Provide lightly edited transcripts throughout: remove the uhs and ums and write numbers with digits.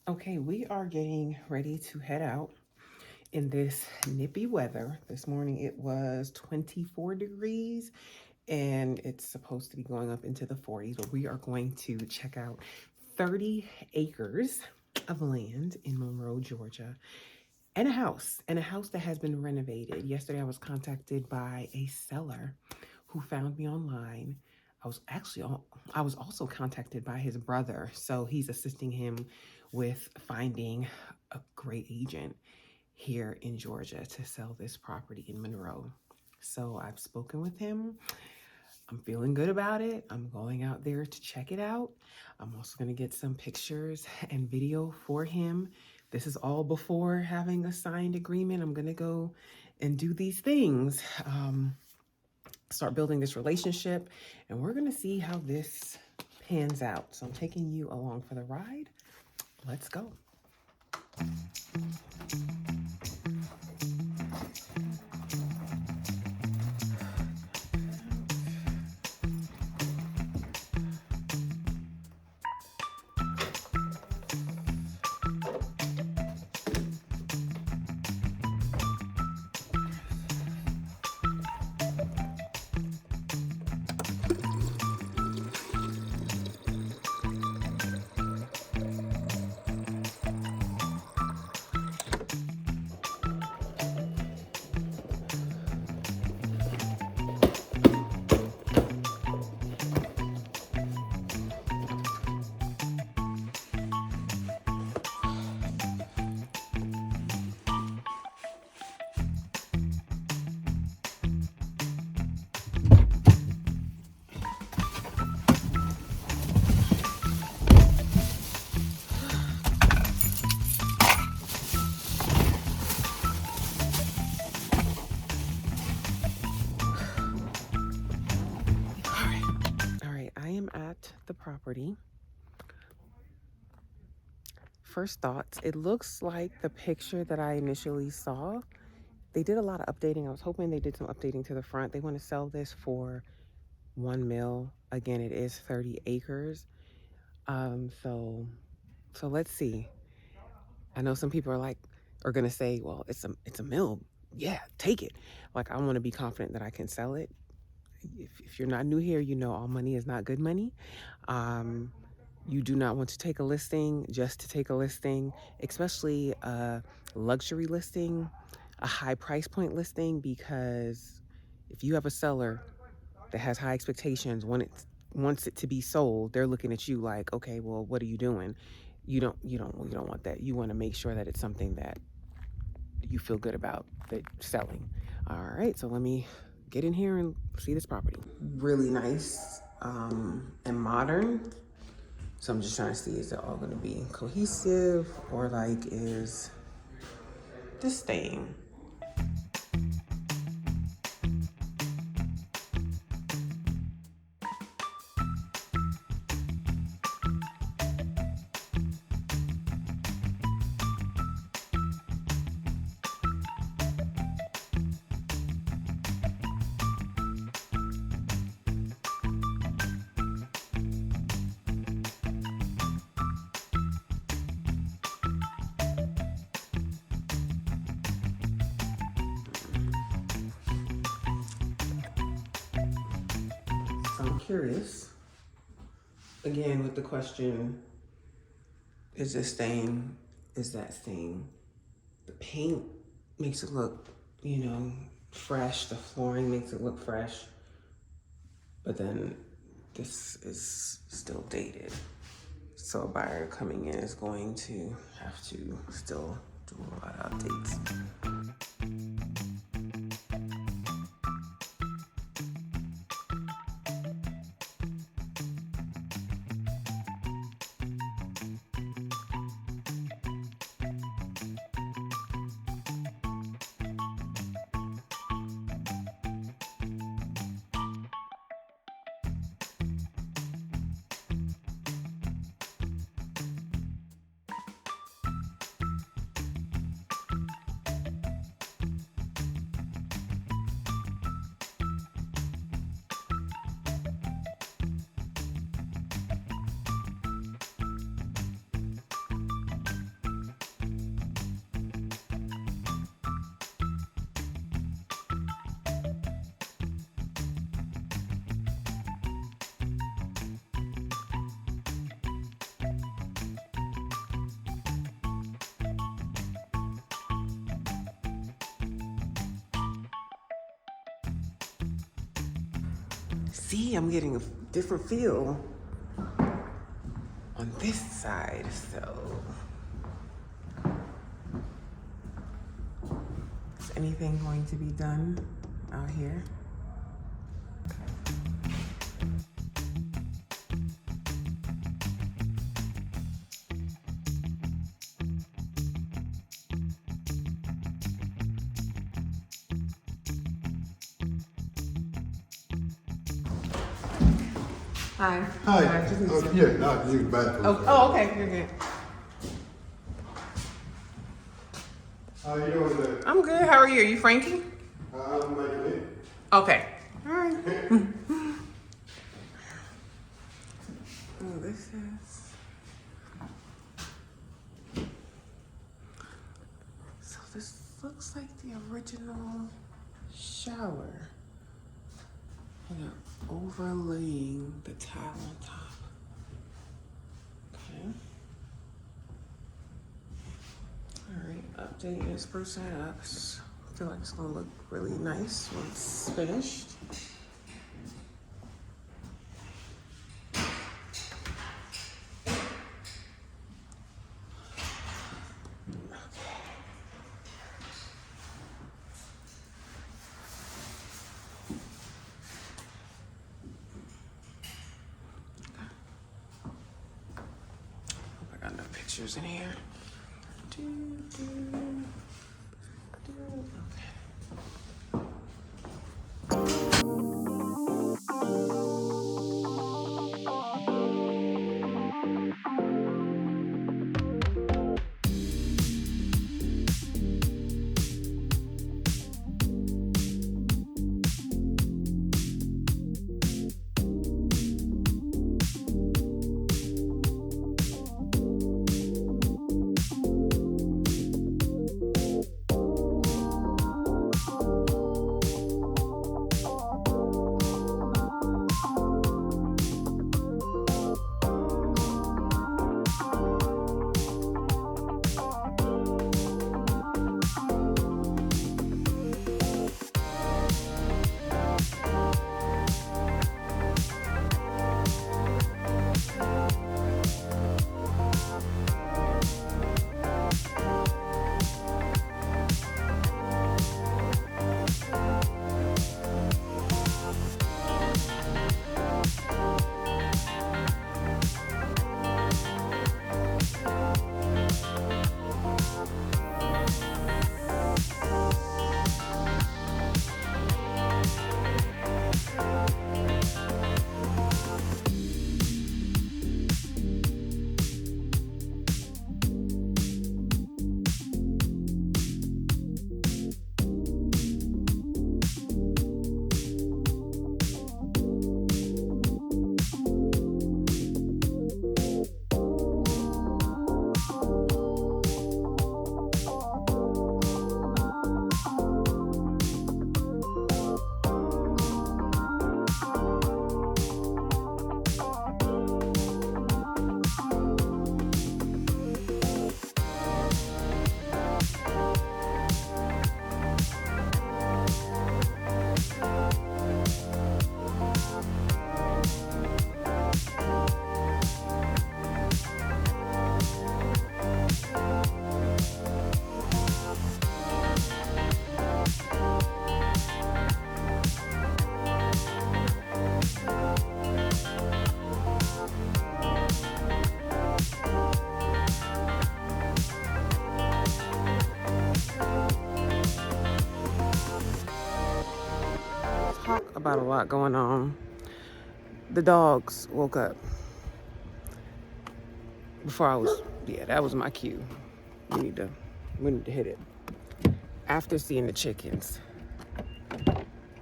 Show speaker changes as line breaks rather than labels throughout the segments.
Okay, we are getting ready to head out in this nippy weather. This morning it was 24 degrees and it's supposed to be going up into the 40s, but we are going to check out 30 acres of land in Monroe, Georgia, and a house that has been renovated. Yesterday I was contacted by a seller who found me online. I was also contacted by his brother, so he's assisting him with finding a great agent here in Georgia to sell this property in Monroe. So I've spoken with him. I'm feeling good about it. I'm going out there to check it out. I'm also going to get some pictures and video for him. This is all before having a signed agreement. I'm going to go and do these things, start building this relationship, and we're going to see how this pans out. So I'm taking you along for the ride. Let's go. All right, I am at the property. First thoughts, it looks like the picture that I initially saw. They did a lot of updating. I was hoping they did some updating to the front. They want to sell this for 1 mil. Again, it is 30 acres. So let's see. I know some people are gonna say, well, it's a mil. Yeah, take it. Like, I want to be confident that I can sell it. If you're not new here, you know all money is not good money. You do not want to take a listing just to take a listing, especially a luxury listing, a high price point listing, because if you have a seller that has high expectations, when it wants it to be sold, they're looking at you like, okay, well, what are you doing? You don't want that. You want to make sure that it's something that you feel good about that selling. All right, so let me get in here and see this property. Really nice and modern. So I'm just trying to see, is it all gonna be cohesive or like is this staying? So I'm curious, again, with the question, is this staying? Is that staying? The paint makes it look, fresh. The flooring makes it look fresh. But then this is still dated. So a buyer coming in is going to have to still do a lot of updates. See, I'm getting a different feel on this side, so. Is anything going to be done out here? Hi.
Hi.
Just need to-
Yeah, no, you back.
Oh, okay, you're good.
How you doing today?
I'm good. How are you? Are you Frankie?
I'm making it.
Okay. All right. Oh, this is. So this looks like the original shower. And they're overlaying the tile on top. Okay. All right, update is percent up. I feel like it's gonna look really nice when it's finished. Hope I got enough pictures in here. Okay. Talk about a lot going on. The dogs woke up before I was, yeah, that was my cue. We need to hit it. After seeing the chickens.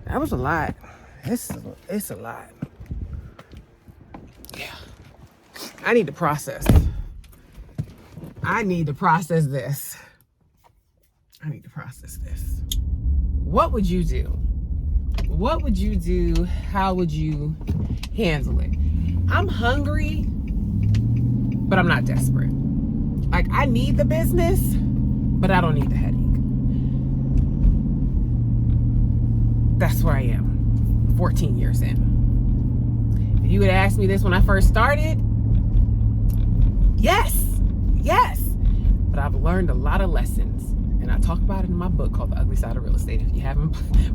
That was a lot. It's a lot. Yeah. I need to process. I need to process this. What would you do? What would you do? How would you handle it? I'm hungry, but I'm not desperate. Like, I need the business, but I don't need the headache. That's where I am, 14 years in. you would ask me this when I first started, yes. But I've learned a lot of lessons. And I talk about it in my book called The Ugly Side of Real Estate. If you haven't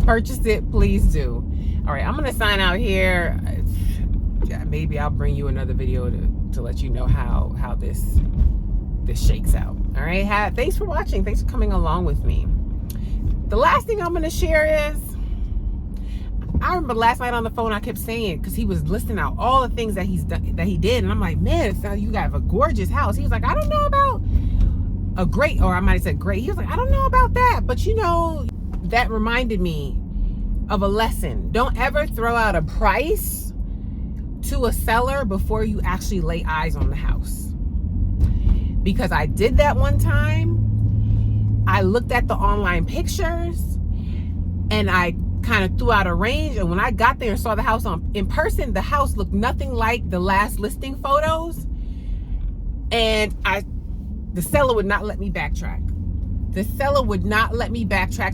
purchased it, please do. All right, I'm going to sign out here. Yeah, maybe I'll bring you another video to let you know how this shakes out. All right, thanks for watching. Thanks for coming along with me. The last thing I'm going to share is, I remember last night on the phone I kept saying, because he was listing out all the things that he did, and I'm like, man, you got a gorgeous house. He was like, I don't know about a great, or I might have said great. He was like, I don't know about that, but that reminded me of a lesson. Don't ever throw out a price to a seller before you actually lay eyes on the house, because I did that one time. I looked at the online pictures and I kind of threw out a range, and when I got there and saw the house in person, the house looked nothing like the last listing photos, and the seller would not let me backtrack.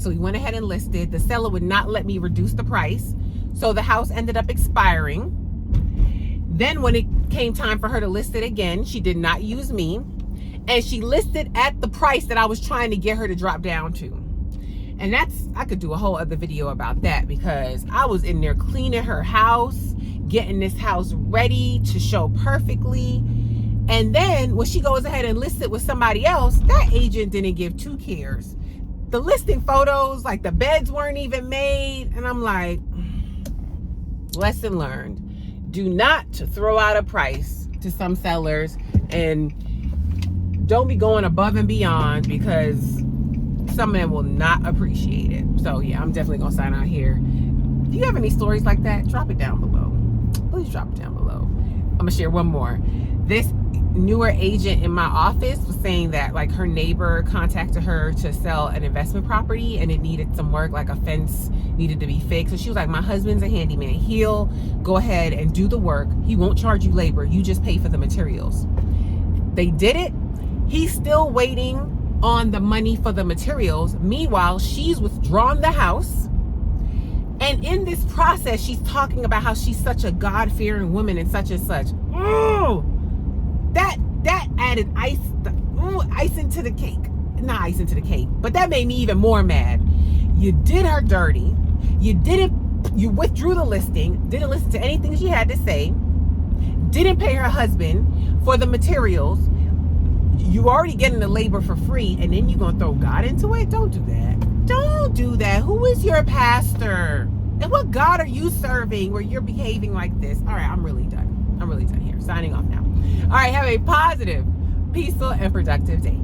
So he went ahead and listed. The seller would not let me reduce the price, so the house ended up expiring. Then when it came time for her to list it again, she did not use me, and she listed at the price that I was trying to get her to drop down to. And I could do a whole other video about that, because I was in there cleaning her house, getting this house ready to show perfectly. And then when she goes ahead and lists it with somebody else, that agent didn't give two cares. The listing photos, like the beds weren't even made. And I'm like, lesson learned. Do not throw out a price to some sellers, and don't be going above and beyond, because some men will not appreciate it. So yeah, I'm definitely gonna sign out here. Do you have any stories like that? Drop it down below. Please drop it down below. I'm gonna share one more. This newer agent in my office was saying that, like, her neighbor contacted her to sell an investment property and it needed some work, like a fence needed to be fixed. So she was like, my husband's a handyman. He'll go ahead and do the work. He won't charge you labor. You just pay for the materials. They did it. He's still waiting on the money for the materials. Meanwhile, she's withdrawn the house. And in this process, she's talking about how she's such a God-fearing woman and such and such. Oh, that added icing to the cake. Not icing to the cake, but that made me even more mad. You did her dirty. You withdrew the listing, didn't listen to anything she had to say, didn't pay her husband for the materials. You already getting the labor for free, and then you're gonna throw God into it? Don't do that. Don't do that. Who is your pastor? And what God are you serving where you're behaving like this? All right, I'm really done. I'm really done here. Signing off now. All right, have a positive, peaceful, and productive day.